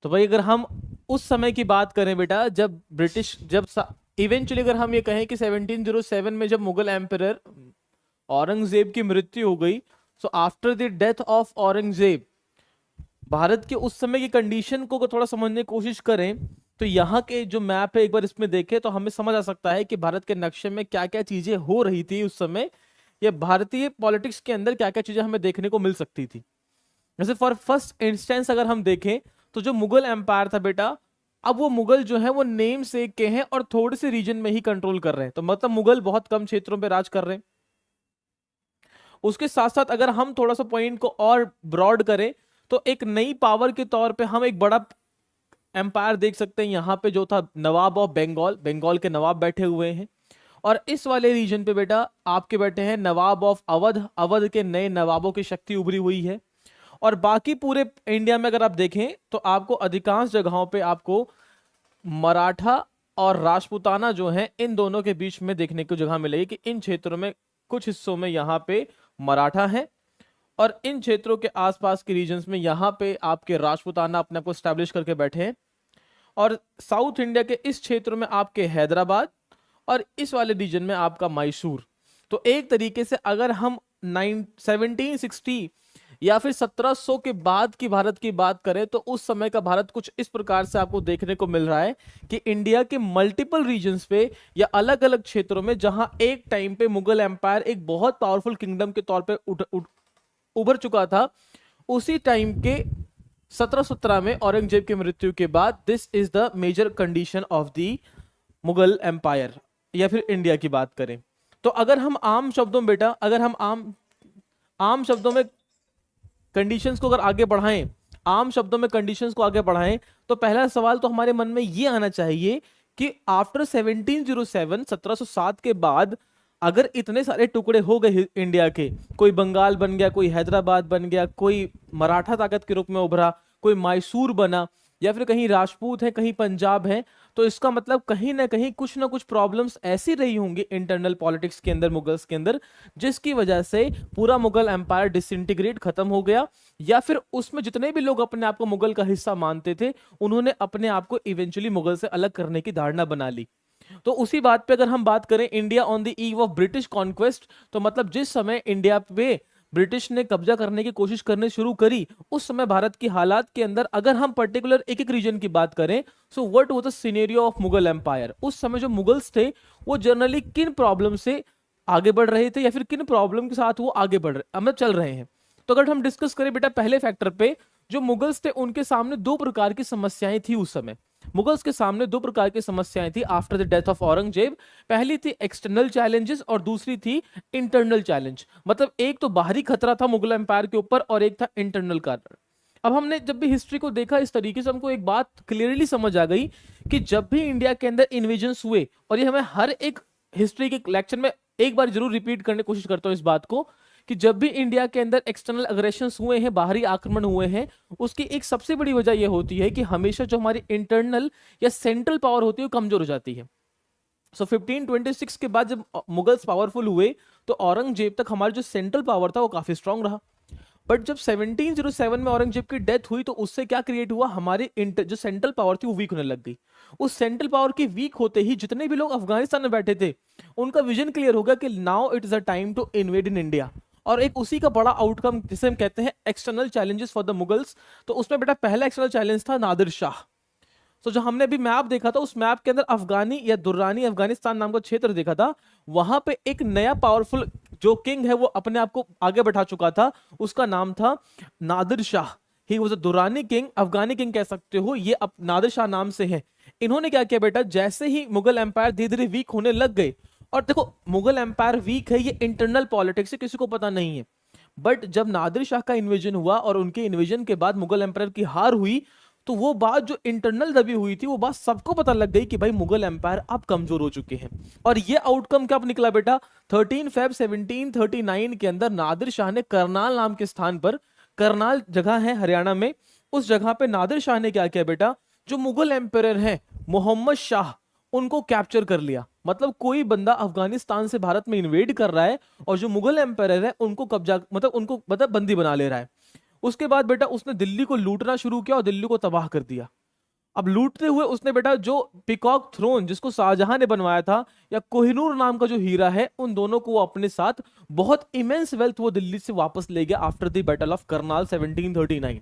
तो भाई अगर हम उस समय की बात करें बेटा, जब ब्रिटिश जब इवेंचुअली अगर हम ये कहें कि 1707 में जब मुगल एम्परर औरंगजेब की मृत्यु हो गई, so after the death of Aurangzeb, Bharat के उस समय की कंडीशन को थोड़ा समझने की कोशिश करें तो यहाँ के जो मैप है एक बार इसमें देखें तो हमें समझ आ सकता है कि भारत के नक्शे में क्या क्या चीजें हो रही थी उस समय, या भारतीय पॉलिटिक्स के अंदर क्या क्या चीजें हमें देखने को मिल सकती थी। जैसे फॉर फर्स्ट इंस्टेंस अगर हम देखें तो जो मुगल एम्पायर था बेटा, अब वो मुगल जो है वो नेम से के हैं और थोड़े से रीजन में ही कंट्रोल कर रहे हैं, तो मतलब मुगल बहुत कम क्षेत्रों पे राज कर रहे हैं। उसके साथ साथ अगर हम थोड़ा सा पॉइंट को और ब्रॉड करें तो एक नई पावर के तौर पे हम एक बड़ा एम्पायर देख सकते हैं यहाँ पे, जो था नवाब ऑफ बंगाल, बंगाल के नवाब बैठे हुए हैं। और इस वाले रीजन पे बेटा आपके बैठे हैं नवाब ऑफ अवध, अवध के नए नवाबों की शक्ति उभरी हुई है। और बाकी पूरे इंडिया में अगर आप देखें तो आपको अधिकांश जगहों पे आपको मराठा और राजपूताना जो है इन दोनों के बीच में देखने को जगह मिलेगी कि इन क्षेत्रों में कुछ हिस्सों में यहाँ पे मराठा है और इन क्षेत्रों के आसपास के रीजन्स में यहाँ पे आपके राजपूताना अपने आप को स्टैब्लिश करके बैठे हैं। और साउथ इंडिया के इस क्षेत्र में आपके हैदराबाद और इस वाले रीजन में आपका मैसूर। तो एक तरीके से अगर हम 1760 या फिर 1700 के बाद की भारत की बात करें तो उस समय का भारत कुछ इस प्रकार से आपको देखने को मिल रहा है कि इंडिया के मल्टीपल रीजन्स पे या अलग अलग क्षेत्रों में जहां एक टाइम पे मुगल एम्पायर एक बहुत पावरफुल किंगडम के तौर पे उभर चुका था, उसी टाइम के 1717 में औरंगजेब की मृत्यु के बाद this is the major condition of the Mughal empire या फिर इंडिया की बात करें। तो अगर हम आम शब्दों में बेटा, अगर हम आम शब्दों में कंडीशंस को अगर आगे बढ़ाएं, आम शब्दों में कंडीशंस को आगे बढ़ाएं तो पहला सवाल तो हमारे मन में ये आना चाहिए कि आफ्टर 1707 1707 के बाद अगर इतने सारे टुकड़े हो गए इंडिया के, कोई बंगाल बन गया, कोई हैदराबाद बन गया, कोई मराठा ताकत के रूप में उभरा, कोई मैसूर बना, या फिर कहीं राजपूत है कहीं पंजाब है, तो इसका मतलब कहीं ना कुछ प्रॉब्लम्स ऐसी रही होंगी इंटरनल पॉलिटिक्स के अंदर मुगल्स के अंदर, जिसकी वजह से पूरा मुगल एम्पायर डिसइंटीग्रेट खत्म हो गया, या फिर उसमें जितने भी लोग अपने आप को मुगल का हिस्सा मानते थे उन्होंने अपने आप को इवेंचुअली मुगल से अलग करने की धारणा बना ली। तो उसी बात पे अगर हम बात करें India on the eve of British conquest, तो मतलब जिस समय इंडिया पे ब्रिटिश ने कब्जा करने की कोशिश करने शुरू करी उस समय भारत की हालात के अंदर अगर हम पर्टिकुलर एक एक रीजन की बात करें, so what was the scenario of Mughal empire, उस समय जो मुगल्स थे वो जनरली किन प्रॉब्लम से आगे बढ़ रहे थे या फिर किन प्रॉब्लम के साथ वो आगे बढ़ रहे मतलब चल रहे हैं। तो अगर हम डिस्कस करें बेटा पहले फैक्टर पे, जो मुगल्स थे उनके सामने दो प्रकार की समस्याएं थी उस समय। मुगल्स के सामने दो प्रकार की समस्याएं थी after the death of Aurangzeb. पहली थी एक्सटर्नल चैलेंजेस और दूसरी थी इंटरनल चैलेंज। मतलब एक तो बाहरी खतरा था मुगल एम्पायर के ऊपर और एक था इंटरनल कारण। अब हमने जब भी हिस्ट्री को देखा इस तरीके से हमको एक बात क्लियरली समझ आ गई कि जब भी इंडिया के अंदर इन्वेजन्स हुए, और ये हमें हर एक हिस्ट्री के लेक्चर में एक बार जरूर रिपीट करने की कोशिश करता हूं इस बात को, कि जब भी इंडिया के अंदर एक्सटर्नल अग्रेशंस हुए हैं, बाहरी आक्रमण हुए हैं, उसकी एक सबसे बड़ी वजह यह होती है कि हमेशा जो हमारी इंटरनल या सेंट्रल पावर होती है वो कमजोर हो जाती है। सो 1526 के बाद जब मुगल्स पावरफुल हुए तो औरंगजेब तक हमारा जो सेंट्रल पावर था वो काफी स्ट्रांग रहा। बट जब 1707 में औरंगजेब की डेथ हुई तो उससे क्या क्रिएट हुआ, हमारी जो सेंट्रल पावर थी वो वीक होने लग गई। उस सेंट्रल पावर की वीक होते ही जितने भी लोग अफगानिस्तान में बैठे थे उनका विजन क्लियर हो गया कि now it is a time to invade in India. और एक उसी का बड़ा आउटकम जिसे हम कहते हैं external challenges for the Mughals, तो उसमें बेटा पहला एक्सटर्नल चैलेंज था नादिर शाह। तो जो हमने अभी मैप देखा था उस मैप के अंदर अफगानी या दुर्रानी अफगानिस्तान नाम का क्षेत्र देखा था, वहां पे एक नया पावरफुल जो किंग है वो अपने आप को आगे बढ़ा चुका था, उसका नाम था Nadir Shah. He was a Durrani king, अफगानी किंग कह सकते हो, ये नादिर शाह नाम से है। इन्होंने क्या किया बेटा, जैसे ही मुगल एम्पायर धीरे धीरे वीक होने लग गए, और देखो मुगल एम्पायर वीक है ये इंटरनल पॉलिटिक्स है, किसी को पता नहीं है, बट जब नादिर शाह का इन्वेजन हुआ और उनके इन्वेजन के बाद मुगल एम्पायर की हार हुई, तो वो बात जो इंटरनल दबी हुई थी वो बात सबको पता लग गई कि भाई मुगल एम्पायर अब कमजोर हो चुके हैं। और ये आउटकम कब निकला बेटा, 13 फेब 1739 के अंदर नादिर शाह ने करनाल नाम के स्थान पर, करनाल जगह है हरियाणा में, उस जगह पे नादिर शाह ने क्या किया बेटा, जो मुगल एम्पायर हैं मोहम्मद शाह उनको कैप्चर कर लिया। मतलब कोई बंदा अफगानिस्तान से भारत में इन्वेड कर रहा है और जो मुगल एम्पायर है उनको कब्जा मतलब उनको मतलब बंदी बना ले रहा है। उसके बाद बेटा उसने दिल्ली को लूटना शुरू किया और दिल्ली को तबाह कर दिया। अब लूटते हुए उसने बेटा जो पिकॉक थ्रोन जिसको शाहजहां ने बनवाया था या कोहिनूर नाम का जो हीरा है, उन दोनों को वो अपने साथ बहुत इमेंस वेल्थ वो दिल्ली से वापस ले गया after the battle of Karnal 1739।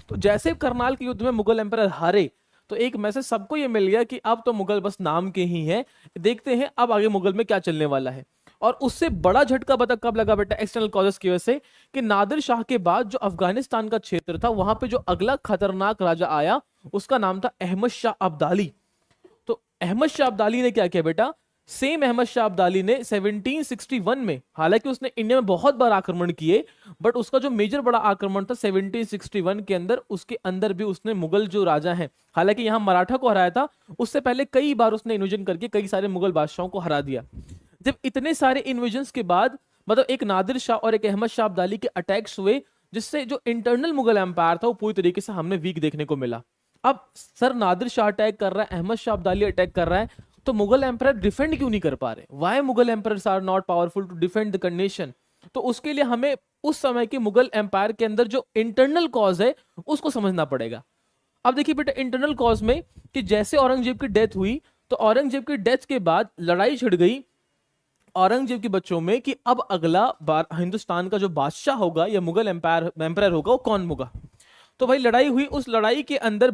तो जैसे करनाल के युद्ध में मुगल एम्पायर हारे तो एक मैसेज सबको ये मिल गया कि अब तो मुगल बस नाम के ही हैं, देखते हैं अब आगे मुगल में क्या चलने वाला है। और उससे बड़ा झटका बता कब लगा बेटा, एक्सटर्नल कॉजेस की वजह से, कि नादिर शाह के बाद जो अफगानिस्तान का क्षेत्र था वहां पे जो अगला खतरनाक राजा आया उसका नाम था अहमद शाह अब्दाली। तो अहमद शाह अब्दाली ने क्या किया बेटा, सेम अहमद शाह अब्दाली ने 1761 में, हालांकि उसने इंडिया में बहुत बार आक्रमण किए, बट उसका जो मेजर बड़ा आक्रमण था 1761 के अंदर, उसके अंदर भी उसने मुगल जो राजा हैं, हालांकि यहां मराठा को हराया था, उससे पहले कई बार उसने इन्वेजन करके कई सारे मुगल बादशाहों को हरा दिया। जब इतने सारे इन्वेजन्स के बाद मतलब एक नादिर शाह और एक अहमद शाह अब्दाली के अटैक्स हुए, जिससे जो इंटरनल मुगल एम्पायर था वो पूरी तरीके से हमें वीक देखने को मिला। अब सर नादिर शाह अटैक कर रहा है, अहमद शाह अब्दाली अटैक कर रहा है, तो मुगल एम्पायर डिफेंड क्यों नहीं कर पा रहे? Why Mughal empires are not powerful to defend the nation? तो उसके लिए हमें उस समय के मुगल एम्पायर के अंदर जो इंटरनल कॉज है उसको समझना पड़ेगा। अब देखिए बेटा, इंटरनल कॉज में कि जैसे औरंगजेब की डेथ हुई तो औरंगजेब की डेथ के बाद लड़ाई छिड़ गई औरंगजेब के बच्चों में कि अब अगला हिंदुस्तान का जो बादशाह होगा या मुगल एम्पायर होगा वो कौन होगा। तो भाई लड़ाई हुई, उस लड़ाई के अंदर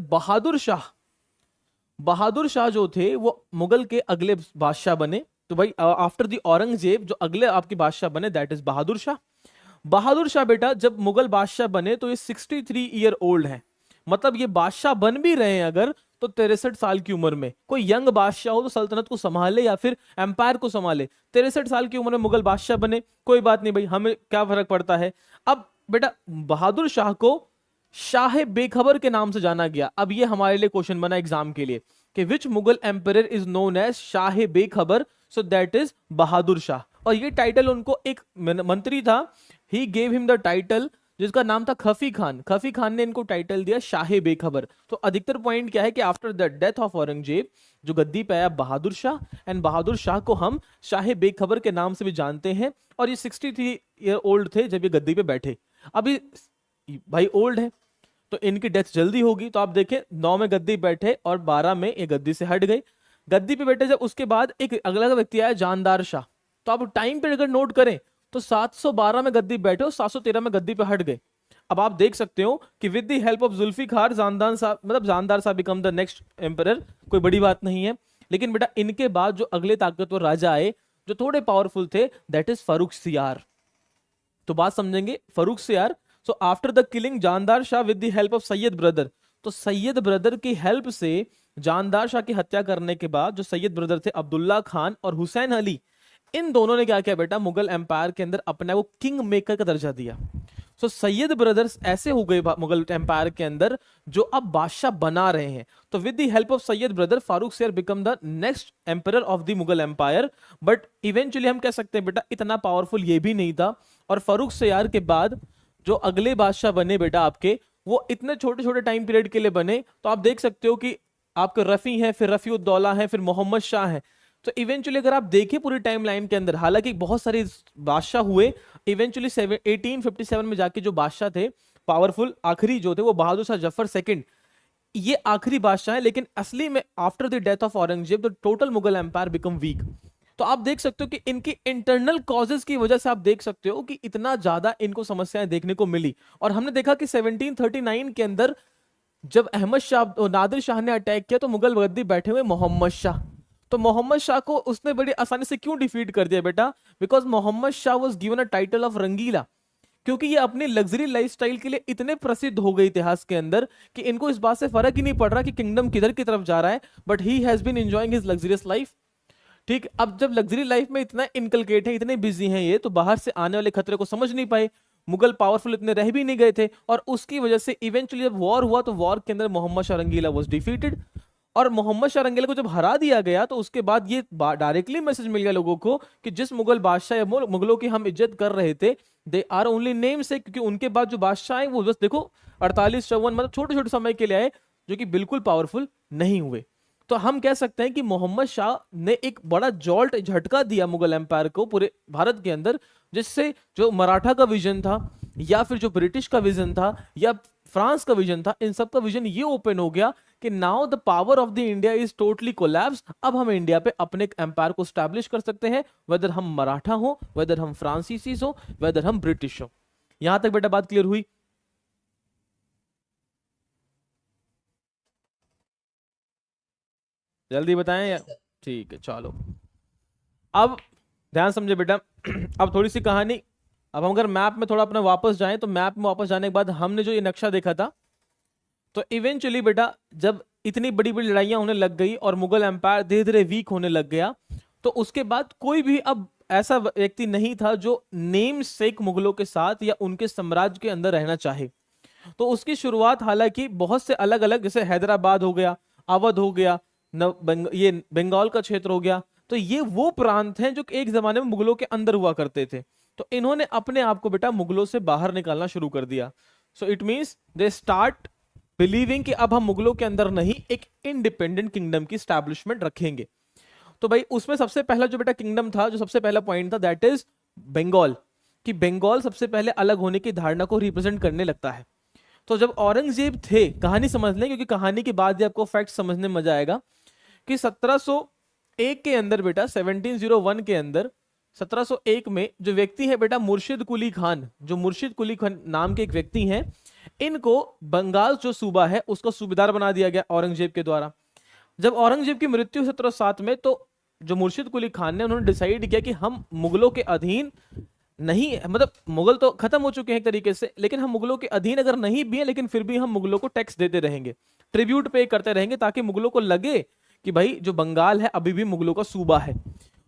बहादुर शाह जो थे वो मुगल के अगले बादशाह बने। तो भाई आफ्टर दी औरंगजेब जो अगले आपके बादशाह बने दैट इज बहादुर शाह बेटा जब मुगल बादशाह बने तो ये 63 ईयर ओल्ड है। मतलब ये बादशाह बन भी रहे हैं अगर तो 63 साल की उम्र में। कोई यंग बादशाह हो तो सल्तनत को संभाले या फिर एम्पायर को संभाले, 63 साल की उम्र में मुगल बादशाह बने, कोई बात नहीं भाई, हमें क्या फर्क पड़ता है। अब बेटा बहादुर शाह को शाह बेखबर के नाम से जाना गया। अब ये हमारे लिए क्वेश्चन बना एग्जाम के लिए कि which Mughal empire is known as Shah Bekhabar, so that is Bahadur Shah. और ये टाइटल उनको एक मंत्री था, he gave him the title जिसका नाम था खफी खान ने इनको टाइटल दिया शाह बेखबर। तो अधिकतर पॉइंट क्या है कि after the death of Aurangzeb जो गद्दी पे आया बहादुर शाह, एंड बहादुर शाह को हम शाह बेखबर के नाम से भी जानते हैं। और ये 63 ईयर ओल्ड थे जब ये गद्दी पे बैठे। अभी भाई ओल्ड है तो इनकी डेथ जल्दी होगी, तो आप देखें 9 में गद्दी बैठे और 12 में ये गद्दी से हट गए। गद्दी पे बैठे जब उसके बाद एक अगला व्यक्ति आया जानदार शाह। तो आप टाइम पे अगर नोट करें तो 712 में गद्दी बैठे और 713 में गद्दी पे हट गए। अब आप देख सकते हो कि with the help of Zulfikar Jandar Sahib become the next emperor, कोई बड़ी बात नहीं है। लेकिन बेटा इनके बाद जो अगले ताकतवर राजा आए जो थोड़े पावरफुल थे दैट इज फर्रुख सियार। तो बात समझेंगे, फर्रुख सियार। सो आफ्टर द किलिंग जानदार Shah with the help of Sayyid brother, तो सैयद ब्रदर की हेल्प से जानदार शाह की हत्या करने के बाद जो सैयद ब्रदर थे अब्दुल्ला खान और हुसैन अली, इन दोनों ने क्या किया बेटा, मुगल एम्पायर के अंदर अपने को किंग मेकर का दर्जा दिया। सो सैयद ब्रदर्स ऐसे हो गए मुगल एम्पायर के अंदर जो अब बादशाह बना रहे हैं। तो with the help of Sayyid brother Farrukh Siyar become the next emperor of the Mughal empire. But eventually हम कह सकते हैं बेटा इतना पावरफुल ये भी नहीं था। और फारूक सियार के बाद जो अगले बादशाह बने बेटा आपके, वो इतने छोटे छोटे टाइम पीरियड के लिए बने। तो आप देख सकते हो कि आपके रफी है, फिर रफी उद्दौला है, फिर मोहम्मद शाह है। तो इवेंचुअली अगर आप देखें पूरी टाइमलाइन के अंदर, हालांकि बहुत सारे बादशाह हुए, इवेंचुअली 1857 में जाके जो बादशाह थे पावरफुल आखिरी जो थे वो बहादुर शाह जफर सेकंड, ये आखिरी बादशाह है। लेकिन असली में after the death of Aurangzeb the total Mughal empire become weak. तो आप देख सकते हो कि इनकी इंटरनल कॉजेस की वजह से आप देख सकते हो कि इतना ज्यादा इनको समस्याएं देखने को मिली। और हमने देखा कि 1739 के अंदर जब अहमद शाह नादिर शाह ने अटैक किया तो मुगल गद्दी बैठे हुए मोहम्मद शाह, तो मोहम्मद शाह को उसने बड़ी आसानी से क्यों डिफीट कर दिया बेटा, because Mohammad Shah was given a title of Rangila. क्योंकि ये अपनी लग्जरी लाइफस्टाइल के लिए इतने प्रसिद्ध हो गए इतिहास के अंदर कि इनको इस बात से फर्क ही नहीं पड़ रहा कि किंगडम किधर की तरफ जा रहा है, but he has been enjoying his luxurious life. ठीक, अब जब लग्जरी लाइफ में इतना इनकलकेट है, इतने बिजी हैं ये, तो बाहर से आने वाले खतरे को समझ नहीं पाए। मुगल पावरफुल इतने रह भी नहीं गए थे, और उसकी वजह से इवेंचुअली जब वॉर हुआ तो वॉर के अंदर मोहम्मद शाह रंगीला वाज डिफीटेड। और मोहम्मद शाह रंगीला को जब हरा दिया गया तो उसके बाद ये डायरेक्टली मैसेज मिल गया लोगों को कि जिस मुगल बादशाह या मुगलों की हम इज्जत कर रहे थे दे आर ओनली नेम से, क्योंकि उनके बाद जो बादशाह आए वो बस देखो 48-54 मतलब छोटे छोटे समय के लिए आए जो कि बिल्कुल पावरफुल नहीं हुए। तो हम कह सकते हैं कि मोहम्मद शाह ने एक बड़ा जॉल्ट झटका दिया मुगल एम्पायर को पूरे भारत के अंदर, जिससे जो मराठा का विजन था या फिर जो ब्रिटिश का विजन था या फ्रांस का विजन था, इन सब का विजन ये ओपन हो गया कि now the power of the India is totally collapse. अब हम इंडिया पे अपने एम्पायर को स्टैब्लिश कर सकते हैं, वेदर हम मराठा हो, वेदर हम फ्रांसीसीज हो, वेदर हम ब्रिटिश हो। यहां तक बेटा बात क्लियर हुई? जल्दी बताएं या? ठीक है चलो। अब ध्यान समझे बेटा। अब थोड़ी सी कहानी, अब हम अगर मैप में थोड़ा अपना वापस जाएं तो मैप में वापस जाने के बाद हमने जो ये नक्शा देखा था, तो इवेंचुअली बेटा जब इतनी बड़ी बड़ी लड़ाइयां होने लग गई और मुगल एम्पायर धीरे धीरे वीक होने लग गया, तो उसके बाद कोई भी अब ऐसा व्यक्ति नहीं था जो नेम सेक मुगलों के साथ या उनके साम्राज्य के अंदर रहना चाहे। तो उसकी शुरुआत हालांकि बहुत से अलग अलग, जैसे हैदराबाद हो गया, अवध हो गया, ये बंगाल का क्षेत्र हो गया, तो ये वो प्रांत हैं जो एक जमाने में मुगलों के अंदर हुआ करते थे। तो इन्होंने अपने आप को बेटा मुगलों से बाहर निकालना शुरू कर दिया। So it means they start believing कि अब हम मुगलों के अंदर नहीं, एक इंडिपेंडेंट किंगडम की स्टैब्लिशमेंट रखेंगे। तो भाई उसमें सबसे पहला जो बेटा किंगडम था, जो सबसे पहला पॉइंट था, दैट इज बंगाल। कि बंगाल सबसे पहले अलग होने की धारणा को रिप्रेजेंट करने लगता है। तो जब औरंगजेब थे, कहानी समझ लें क्योंकि कहानी के बाद ही आपको फैक्ट समझने में मजा आएगा, कि 1701 के अंदर बेटा, 1701 के अंदर 1701 में जो व्यक्ति है बेटा मुर्शिद कुली खान, जो मुर्शिद कुली खान नाम के एक व्यक्ति हैं, इनको बंगाल जो सूबा है उसका सूबेदार बना दिया गया औरंगजेब के द्वारा। जब औरंगजेब की मृत्यु 1707 में, तो जो मुर्शिद कुली खान ने, उन्होंने डिसाइड किया कि हम मुगलों के अधीन नहीं, मतलब मुगल तो खत्म हो चुके हैं एक तरीके से, लेकिन हम मुगलों के अधीन अगर नहीं भी हैं, लेकिन फिर भी हम मुगलों को टैक्स देते रहेंगे, ट्रिब्यूट पे करते रहेंगे, ताकि मुगलों को लगे कि भाई जो बंगाल है अभी भी मुगलों का सूबा है।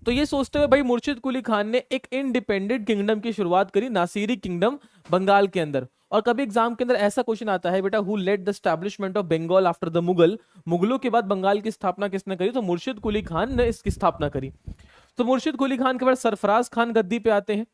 तो ये सोचते हुए भाई मुर्शिद कुली खान ने एक इंडिपेंडेंट किंगडम की शुरुआत करी, नासिरी किंगडम बंगाल के अंदर। और कभी एग्जाम के अंदर ऐसा क्वेश्चन आता है बेटा, who led the establishment of Bengal after the Mughal, मुगलों के बाद बंगाल की स्थापना किसने करी? तो मुर्शिद कुली खान ने इसकी स्थापना करी। तो मुर्शिद कुली खान के बाद सरफराज खान गद्दी पे आते हैं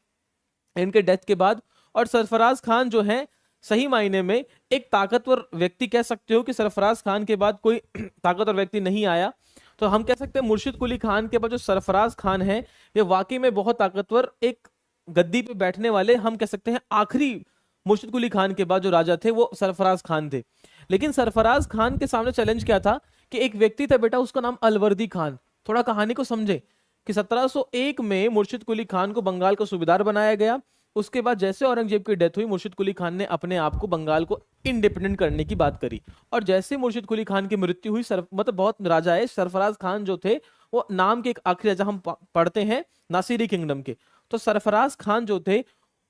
इनके डेथ के बाद। और सरफराज खान जो है सही मायने में एक ताकतवर व्यक्ति, कह सकते हो कि सरफराज खान के बाद कोई ताकतवर व्यक्ति नहीं आया। तो हम कह सकते हैं मुर्शिद कुली खान के बाद जो सरफराज खान है, ये वाकई में बहुत ताकतवर, एक गद्दी पे बैठने वाले, हम कह सकते हैं आखिरी मुर्शिद कुली खान के बाद जो राजा थे वो सरफराज खान थे। लेकिन सरफराज खान के सामने चैलेंज क्या था कि एक व्यक्ति था बेटा, उसका नाम अलवर्दी खान। थोड़ा कहानी को समझे कि 1701 में मुर्शिद कुली खान को बंगाल का सूबेदार बनाया गया। उसके बाद जैसे औरंगजेब की डेथ हुई, मुर्शिद कुली खान ने अपने आप को बंगाल को इंडिपेंडेंट करने की बात करी। और जैसे मुर्शिद कुली खान की मृत्यु हुई, मतलब बहुत राजा है, सरफराज खान जो थे वो नाम के एक आखिरी राजा हम पढ़ते हैं नासिरी किंगडम के। तो सरफराज खान जो थे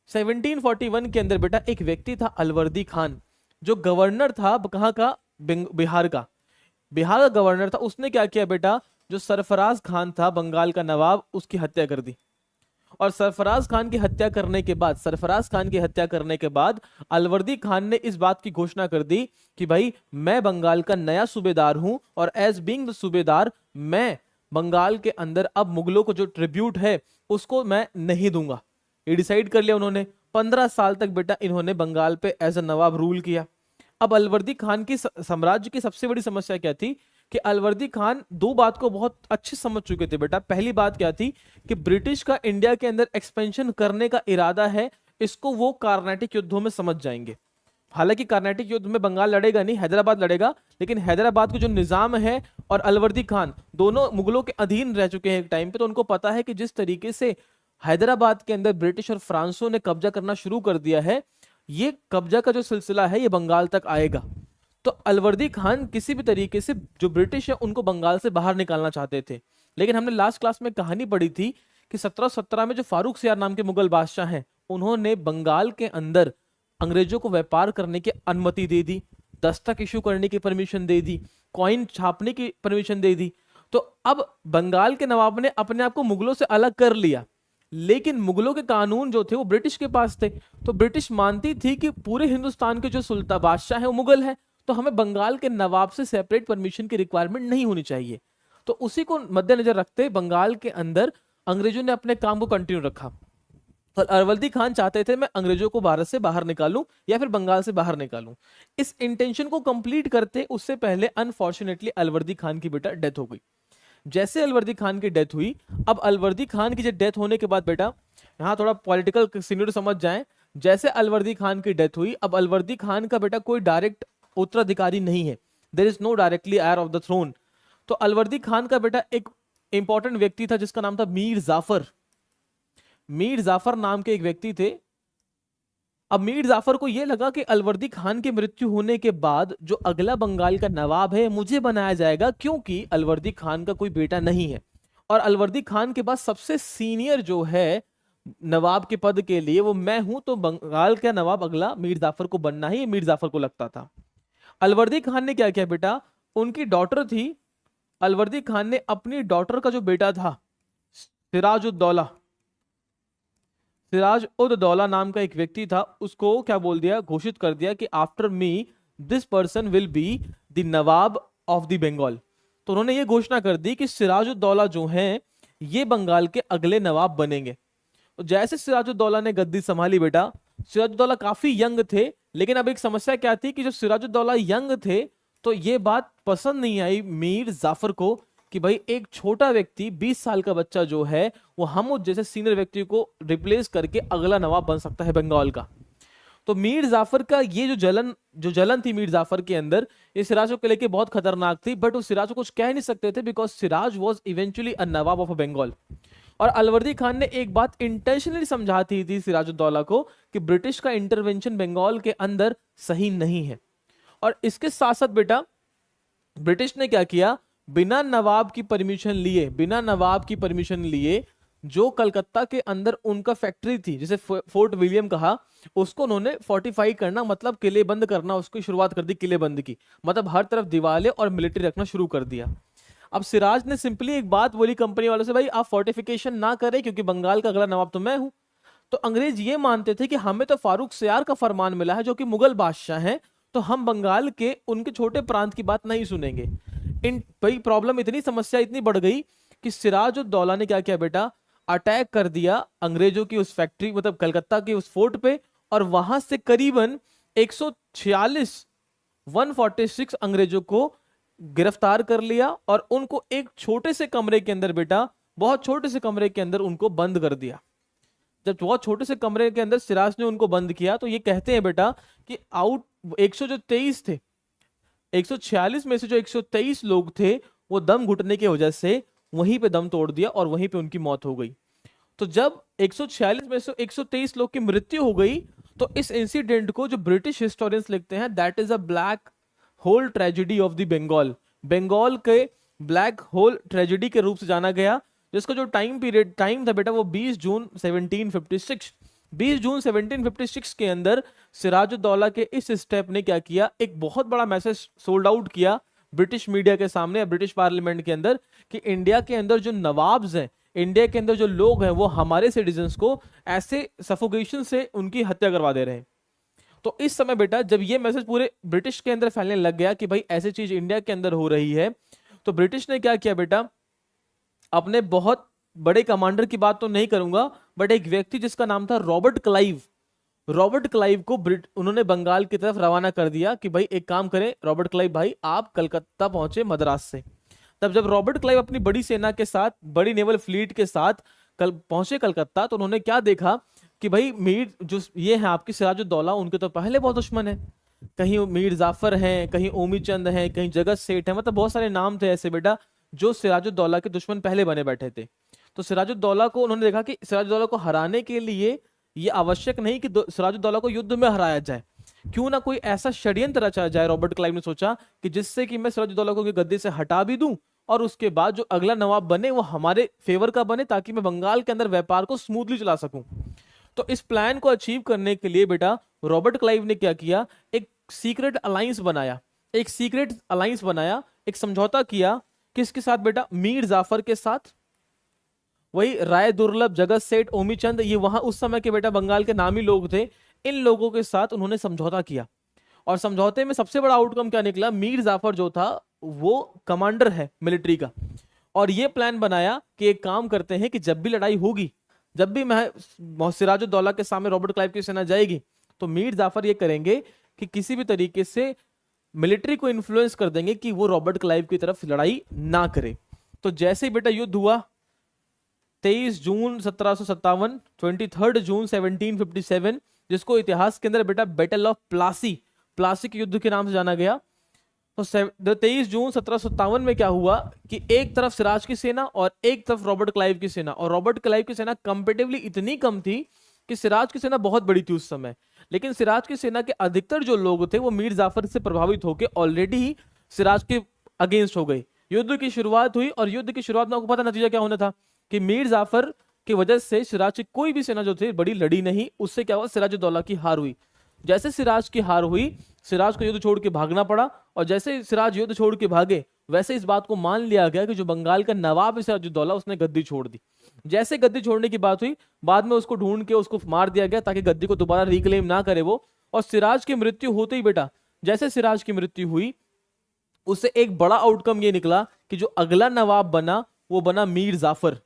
1741 के अंदर बेटा एक व्यक्ति था अलवर्दी खान, जो गवर्नर था कहाँ का? बिहार का। बिहार का गवर्नर था। उसने क्या किया बेटा, जो सरफराज खान था बंगाल का नवाब, उसकी हत्या कर दी। और सरफराज खान की हत्या करने के बाद, अलवर्दी खान ने इस बात की घोषणा कर दी कि भाई मैं बंगाल का नया सूबेदार हूं, और एज बीइंग द सूबेदार मैं बंगाल के अंदर अब मुगलों को जो ट्रिब्यूट है उसको मैं नहीं दूंगा। ये डिसाइड कर लिया उन्होंने। 15 साल तक बेटा इन्होंने बंगाल पे एज अ नवाब रूल किया। अब अलवर्दी खान की साम्राज्य की सबसे बड़ी समस्या क्या थी कि अलवर्दी खान दो बात को बहुत अच्छे समझ चुके थे बेटा। पहली बात क्या थी कि ब्रिटिश का इंडिया के अंदर एक्सपेंशन करने का इरादा है, इसको वो कार्नाटिक युद्धों में समझ जाएंगे। हालांकि कार्नाटिक युद्ध में बंगाल लड़ेगा नहीं, हैदराबाद लड़ेगा, लेकिन हैदराबाद का जो निजाम है और अलवर्दी खान दोनों मुगलों के अधीन रह चुके हैं एक टाइम पे, तो उनको पता है कि जिस तरीके से हैदराबाद के अंदर ब्रिटिश और फ्रांसों ने कब्जा करना शुरू कर दिया है, ये कब्जा का जो सिलसिला है ये बंगाल तक आएगा। तो अलवर्दी खान किसी भी तरीके से जो ब्रिटिश है उनको बंगाल से बाहर निकालना चाहते थे। लेकिन हमने लास्ट क्लास में कहानी पढ़ी थी कि 1717 में जो फारूक सियार नाम के मुगल बादशाह हैं, उन्होंने बंगाल के अंदर अंग्रेजों को व्यापार करने की अनुमति दे दी, दस्तक इशू करने की परमिशन दे दी, कॉइन छापने की परमिशन दे दी। तो अब बंगाल के नवाब ने अपने आप को मुगलों से अलग कर लिया, लेकिन मुगलों के कानून जो थे वो ब्रिटिश के पास थे। तो ब्रिटिश मानती थी कि पूरे हिंदुस्तान के जो सुल्तान बादशाह है वो मुगल है, तो हमें बंगाल के नवाब से सेपरेट परमिशन की रिक्वायरमेंट नहीं होनी चाहिए। तो उसी को मद्देनजर रखते बंगाल के अंदर अंग्रेजों ने अपने काम को कंटिन्यू रखा। और अलवर्दी खान चाहते थे मैं अंग्रेजों को भारत से बाहर निकालूं या फिर बंगाल से बाहर निकालूं। इस इंटेंशन को कंप्लीट करते उससे पहले अनफॉर्चुनेटली अलवर्दी खान की बेटा डेथ हो गई। जैसे अलवर्दी खान की डेथ हुई, अब अलवर्दी खान की डेथ होने के बाद बेटा, यहाँ थोड़ा पॉलिटिकल सीनियर समझ जाएं, जैसे अलवर्दी खान की डेथ हुई, अब अलवर्दी खान का बेटा कोई डायरेक्ट उत्तराधिकारी नहीं है, there is no directly heir of the throne. तो अलवर्दी खान का बेटा एक इंपॉर्टेंट व्यक्ति था जिसका नाम था मीर जाफर। मीर जाफर नाम के एक व्यक्ति थे। अब मीर जाफर को यह लगा कि अलवर्दी खान की मृत्यु होने के बाद जो अगला बंगाल का नवाब है मुझे बनाया जाएगा, क्योंकि अलवर्दी खान का कोई बेटा नहीं है और अलवर्दी खान के पास सबसे सीनियर जो है नवाब के पद के लिए वो मैं हूं, तो बंगाल का नवाब अगला मीर जाफर को बनना ही मीर जाफर को लगता था। अलवर्दी खान ने क्या किया बेटा, उनकी डॉटर थी, अलवर्दी खान ने अपनी डॉटर का जो बेटा था सिराजुद्दौला, सिराज उद दौला नाम का एक व्यक्ति था, उसको क्या बोल दिया, घोषित कर दिया कि after me this person will be the nawab of the Bengal. तो उन्होंने ये घोषणा कर दी कि सिराजुद्दौला जो हैं ये बंगाल के अगले नवाब बनेंगे। तो जैसे सिराजुद्दौला ने गद्दी संभाली बेटा, सिराजुद्दौला काफी यंग थे, लेकिन अब एक समस्या क्या थी कि जब सिराजुद्दौला यंग थे तो ये बात पसंद नहीं आई मीर जाफर को कि भाई एक छोटा व्यक्ति 20 साल का बच्चा जो है वो हम जैसे सीनियर व्यक्ति को रिप्लेस करके अगला नवाब बन सकता है बंगाल का। तो मीर जाफर का ये जो जलन थी मीर जाफर के अंदर, ये सिराज को लेके बहुत खतरनाक थी, बट वो सिराज को कुछ कह नहीं सकते थे because Siraj was eventually a nawab of Bengal. और अलवर्दी खान ने एक बात इंटेंशनली समझाती थी सिराजुद्दौला को कि ब्रिटिश का इंटरवेंशन बंगाल के अंदर सही नहीं है। और इसके साथ साथ बेटा ब्रिटिश ने क्या किया, बिना नवाब की परमिशन लिए जो कलकत्ता के अंदर उनका फैक्ट्री थी जिसे फोर्ट विलियम कहा, उसको उन्होंने फोर्टिफाई करना मतलब किले बंद करना, उसकी शुरुआत कर दी किले बंद की, मतलब हर तरफ दीवारें और मिलिट्री रखना शुरू कर दिया। अब सिराज ने सिंपली एक बात बोली कंपनी वालों से, भाई आप फोर्टिफिकेशन ना करें क्योंकि बंगाल का अगला नवाब तो मैं हूं। तो अंग्रेज ये मानते थे कि हमें तो फारूक सियार का फरमान मिला है जो कि मुगल बादशाह हैं, तो हम बंगाल के उनके छोटे प्रांत की बात नहीं सुनेंगे। इन भाई प्रॉब्लम इतनी, समस्या इतनी बढ़ गई कि सिराजुद्दौला ने क्या किया बेटा, अटैक कर दिया अंग्रेजों की उस फैक्ट्री मतलब कलकत्ता के उस फोर्ट पे, और वहां से करीबन 146 अंग्रेजों को गिरफ्तार कर लिया और उनको एक छोटे से कमरे के अंदर बेटा, बहुत छोटे से कमरे के अंदर उनको बंद कर दिया। जब बहुत छोटे से कमरे के अंदर सिराज ने उनको बंद किया तो ये कहते हैं बेटा कि आउट 123 थे, 146 में से जो 123 लोग थे वो दम घुटने की वजह से वहीं पे दम तोड़ दिया और वहीं पे उनकी मौत हो गई। तो जब 146 में से 123 लोग की मृत्यु हो गई तो इस इंसिडेंट को जो ब्रिटिश हिस्टोरियंस लिखते हैं that is a black hole tragedy of the Bengal, Bengal के ब्लैक होल ट्रेजेडी के रूप से जाना गया, जिसका जो टाइम था बेटा वो 20 जून 1756। 20 जून 1756 के अंदर सिराजुद्दौला के इस स्टेप ने क्या किया, एक बहुत बड़ा मैसेज सोल्ड आउट किया ब्रिटिश मीडिया के सामने, ब्रिटिश पार्लियामेंट के अंदर, कि इंडिया के अंदर जो नवाब्स हैं, इंडिया के अंदर जो लोग हैं वो हमारे सिटीजन्स को ऐसे सफोकेशन से उनकी हत्या करवा दे रहे हैं। तो इस समय बेटा जब ये मैसेज पूरे ब्रिटिश के अंदर फैलने लग गया कि भाई ऐसी चीज इंडिया के अंदर हो रही है, तो ब्रिटिश ने क्या किया बेटा, अपने बहुत बड़े कमांडर की बात तो नहीं करूंगा बट एक व्यक्ति जिसका नाम था रॉबर्ट क्लाइव, रॉबर्ट क्लाइव को उन्होंने बंगाल की तरफ रवाना कर दिया कि भाई एक काम करें रॉबर्ट क्लाइव भाई, आप कलकत्ता पहुंचे मद्रास से। तब जब रॉबर्ट क्लाइव अपनी बड़ी सेना के साथ, बड़ी नेवल फ्लीट के साथ पहुंचे कलकत्ता, तो उन्होंने क्या देखा कि भाई मीर जो ये है आपकी सिराजुद्दौला, उनके तो पहले बहुत दुश्मन है, कहीं मीर जाफर हैं, कहीं ओमी चंद हैं, कहीं जगत सेठ है, मतलब बहुत सारे नाम थे ऐसे बेटा जो सिराजुद्दौला के दुश्मन पहले बने बैठे थे। तो सिराजुद्दौला को उन्होंने देखा कि सिराजुद्दौला को हराने के लिए ये आवश्यक नहीं कि सिराजुद्दौला को युद्ध में हराया जाए, क्यों ना कोई ऐसा षड्यंत्र रचा जाए। रॉबर्ट क्लाइव ने सोचा कि जिससे कि मैं सिराजुद्दौला को गद्दी से हटा भी दूं और उसके बाद जो अगला नवाब बने वो हमारे फेवर का बने, ताकि मैं बंगाल के अंदर व्यापार को स्मूथली चला सकूं। तो इस प्लान को अचीव करने के लिए बेटा रॉबर्ट क्लाइव ने क्या किया, एक सीक्रेट अलायंस बनाया, एक समझौता किया, किसके साथ बेटा, मीर जाफर के साथ, वही राय दुर्लभ, जगत सेठ, ओमी चंद, ये वहां उस समय के बेटा बंगाल के नामी लोग थे, इन लोगों के साथ उन्होंने समझौता किया। और समझौते में सबसे बड़ा आउटकम क्या निकला, मीर जाफर जो था वो कमांडर है मिलिट्री का, और ये प्लान बनाया कि एक काम करते हैं कि जब भी लड़ाई होगी, जब भी मैं सिराजुद्दौला के सामने रॉबर्ट क्लाइव की सेना जाएगी, तो मीर जाफर ये करेंगे कि किसी भी तरीके से मिलिट्री को इन्फ्लुएंस कर देंगे कि वो रॉबर्ट क्लाइव की तरफ लड़ाई ना करे। तो जैसे ही बेटा युद्ध हुआ 23 जून 1757, 23 जून 1757 जिसको इतिहास के अंदर बेटा बैटल ऑफ प्लासी, प्लासी के युद्ध के नाम से जाना गया। तो 23 जून 1757 में क्या हुआ कि एक तरफ सिराज की सेना और एक तरफ रॉबर्ट क्लाइव की सेना, और रॉबर्ट क्लाइव की सेना कंपेरेटिवली इतनी कम थी कि सिराज की सेना बहुत बड़ी थी उस समय, लेकिन सिराज की सेना के अधिकतर जो लोग थे वो मीर जाफर से प्रभावित होकर ऑलरेडी ही सिराज के अगेंस्ट हो गए। युद्ध की शुरुआत हुई और युद्ध की शुरुआत में आपको पता नतीजा क्या होना था कि मीर जाफर की वजह से सिराज की कोई भी सेना जो थी बड़ी लड़ी नहीं, उससे क्या हुआ, सिराजुद्दौला की हार हुई। जैसे सिराज की हार हुई, सिराज को युद्ध छोड़ के भागना पड़ा, और जैसे सिराज युद्ध छोड़ के भागे वैसे इस बात को मान लिया गया कि जो बंगाल का नवाब है सिराजुद्दौला, उसने गद्दी छोड़ दी। जैसे गद्दी छोड़ने की बात हुई, बाद में उसको ढूंढ के उसको मार दिया गया ताकि गद्दी को दोबारा रिक्लेम ना करे वो। और सिराज की मृत्यु होते ही बेटा, जैसे सिराज की मृत्यु हुई, उससे एक बड़ा आउटकम ये निकला कि जो अगला नवाब बना वो बना मीर जाफर।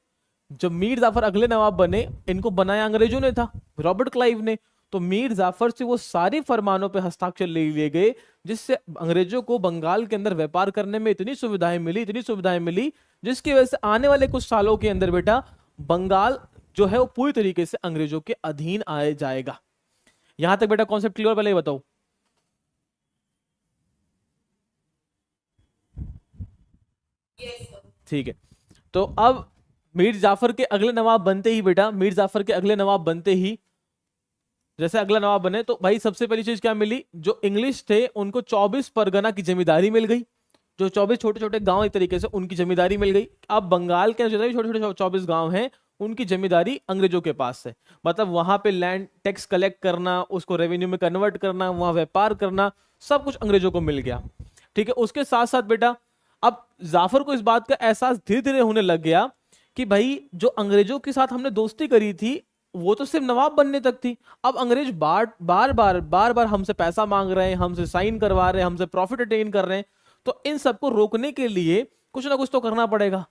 जब मीर जाफर अगले नवाब बने, इनको बनाया अंग्रेजों ने था, रॉबर्ट क्लाइव ने। तो मीर जाफर से वो सारे फरमानों पे हस्ताक्षर ले लिए गए, जिससे अंग्रेजों को बंगाल के अंदर व्यापार करने में इतनी सुविधाएं मिली, इतनी सुविधाएं मिली, जिसकी वजह से आने वाले कुछ सालों के अंदर बेटा बंगाल जो है वो पूरी तरीके से अंग्रेजों के अधीन आ जाएगा। यहां तक बेटा कॉन्सेप्ट क्लियर? पहले बताओ। ठीक है, तो अब मीर जाफर के अगले नवाब बनते ही बेटा, मीर जाफर के अगले नवाब बनते ही जैसे अगला नवाब बने तो भाई सबसे पहली चीज क्या मिली, जो इंग्लिश थे उनको 24 परगना की जमींदारी मिल गई। जो 24 छोटे छोटे गांव एक तरीके से उनकी जमींदारी मिल गई। अब बंगाल के जितने भी छोटे छोटे 24 गांव हैं उनकी जमींदारी अंग्रेजों के पास है। मतलब वहां पे लैंड टैक्स कलेक्ट करना, उसको रेवेन्यू में कन्वर्ट करना, वहां व्यापार करना, सब कुछ अंग्रेजों को मिल गया। ठीक है, उसके साथ साथ बेटा अब जाफर को इस बात का एहसास धीरे धीरे होने लग गया कि भाई जो अंग्रेजों के साथ हमने दोस्ती करी थी वो तो सिर्फ नवाब बनने तक थी, अब अंग्रेज बार बार हमसे पैसा मांग रहे हैं, हमसे साइन करवा रहे हैं, हमसे प्रॉफिट अटेन कर रहे हैं, तो इन सबको रोकने के लिए कुछ ना कुछ तो करना पड़ेगा।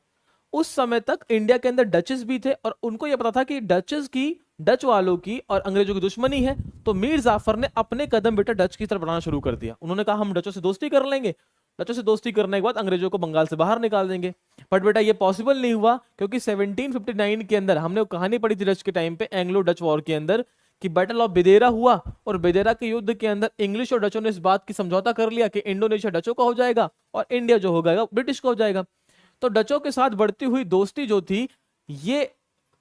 उस समय तक इंडिया के अंदर डचेस भी थे और उनको यह पता था कि डचेस की, डच वालों की और अंग्रेजों की दुश्मनी है। तो मीर जाफर ने अपने कदम बेटा डच की तरफ बढ़ाना शुरू कर दिया। उन्होंने कहा हम डचों से दोस्ती कर लेंगे, डचों से दोस्ती करने के बाद अंग्रेजों को बंगाल से बाहर निकाल देंगे। बट बेटा ये पॉसिबल नहीं हुआ, क्योंकि 1759 के अंदर हमने कहानी पढ़ी थी डच के टाइम पे, एंग्लो डच वॉर के अंदर, कि बैटल ऑफ बेदेरा हुआ और बेदेरा के युद्ध के अंदर इंग्लिश और डचों ने इस बात की समझौता कर लिया कि इंडोनेशिया डचों का हो जाएगा और इंडिया जो हो जाएगा ब्रिटिश का हो जाएगा। तो डचों के साथ बढ़ती हुई दोस्ती जो थी ये